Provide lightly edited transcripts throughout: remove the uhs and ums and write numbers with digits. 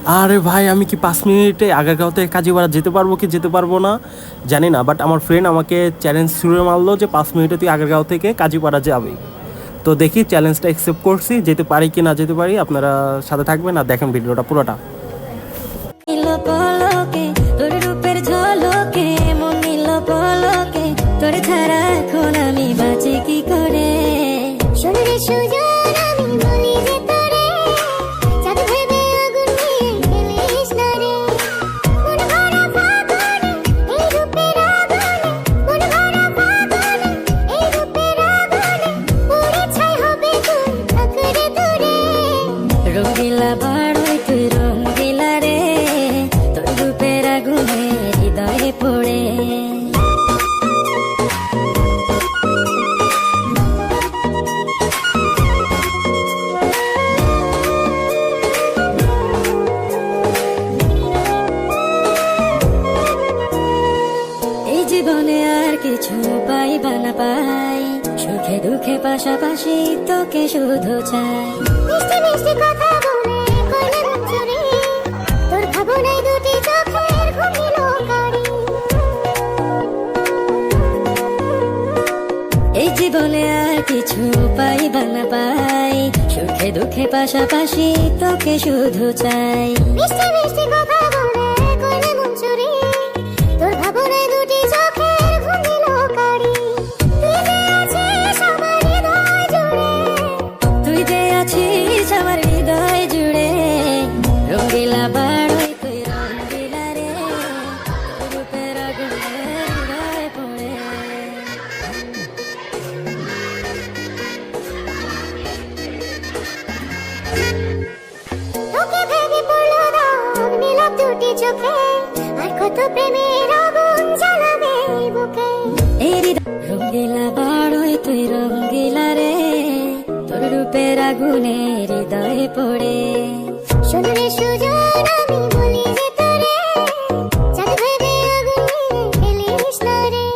আরে ভাই, আমি কি 5 মিনিটে আগারগাঁও থেকে কাজীপাড়া যেতে পারবো কি যেতে পারবো না জানি না, বাট আমার ফ্রেন্ড আমাকে চ্যালেঞ্জ ছুড়ে মারলো যে 5 মিনিটে তুই আগারগাঁও থেকে কাজীপাড়া যাবি। তো দেখি চ্যালেঞ্জটা অ্যাকসেপ্ট করছি, যেতে পারি কি না যেতে পারি। আপনারা সাথে থাকবেন আর দেখেন ভিডিওটা পুরোটা। নীল পলকে তোর রূপের ঝলকে মন নীল পলকে তোর ছাড়া এখন আমি বাঁচি কি করে। শরীরে সুজন আমি বলি যে তোরে চাঁদ ভেবে আগুন নিয়ে ফেলিস না রে। মন ভরা ফাগুনে এই রূপের আগুনে, মন ভরা ফাগুনে এই রূপের আগুনে পুড়ে ছাই হবে তুই থাকরে দূরে। রঙিলা বাড়ই তুই রঙিলা রে, তোর রূপের আগুনে হৃদয়ে পড়ে। এই জীবনে আর কিছু পাইবা না পাই, সুখে দুঃখে পাশাপাশি তোকে শুধু চাই। মিষ্টি মিষ্টি কথা বলে করলে মন চুরি, তোর ভাবনায় দুটি চোখের ঘুমিল কারি। এই জীবনে আর কিছু পাইবা না পাই, সুখে দুঃখে পাশাপাশি তোকে শুধু চাই। মিষ্টি মিষ্টি কথা বলে করলে মন চুরি, তোর ভাবনায় দুটি চোখের ঘুমিল কারি। তুই যে আছিস আমার হৃদয় জুড়ে, রঙিলা বাড়ই তুই রঙিলা রে, তোর রূপের আগুনে হৃদয়ে পড়ে। তোকে ভেবে পড়লো রং নীলাভ দুটি চোখে, আর কত প্রেমের আগুন জ্বালাবে এই বুকে। এই হৃদয় রঙিলা বাড়ই তুই রঙিলা রে, তোর রূপের আগুনে হৃদয়ে পড়ে। শোনরে সুজন আমি বলি যে তোরে চাঁদ ভেবে আগুন নিয়ে ফেলিস না রে।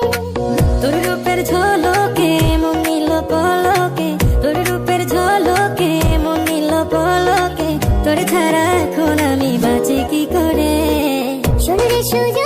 তোর রূপের ঝলকে মন নীল পলকে, তোর রূপের ঝলকে মন নীল পলকে তোর ছাড়া এখন আমি বাঁচি কি করে। শোনরে সুজন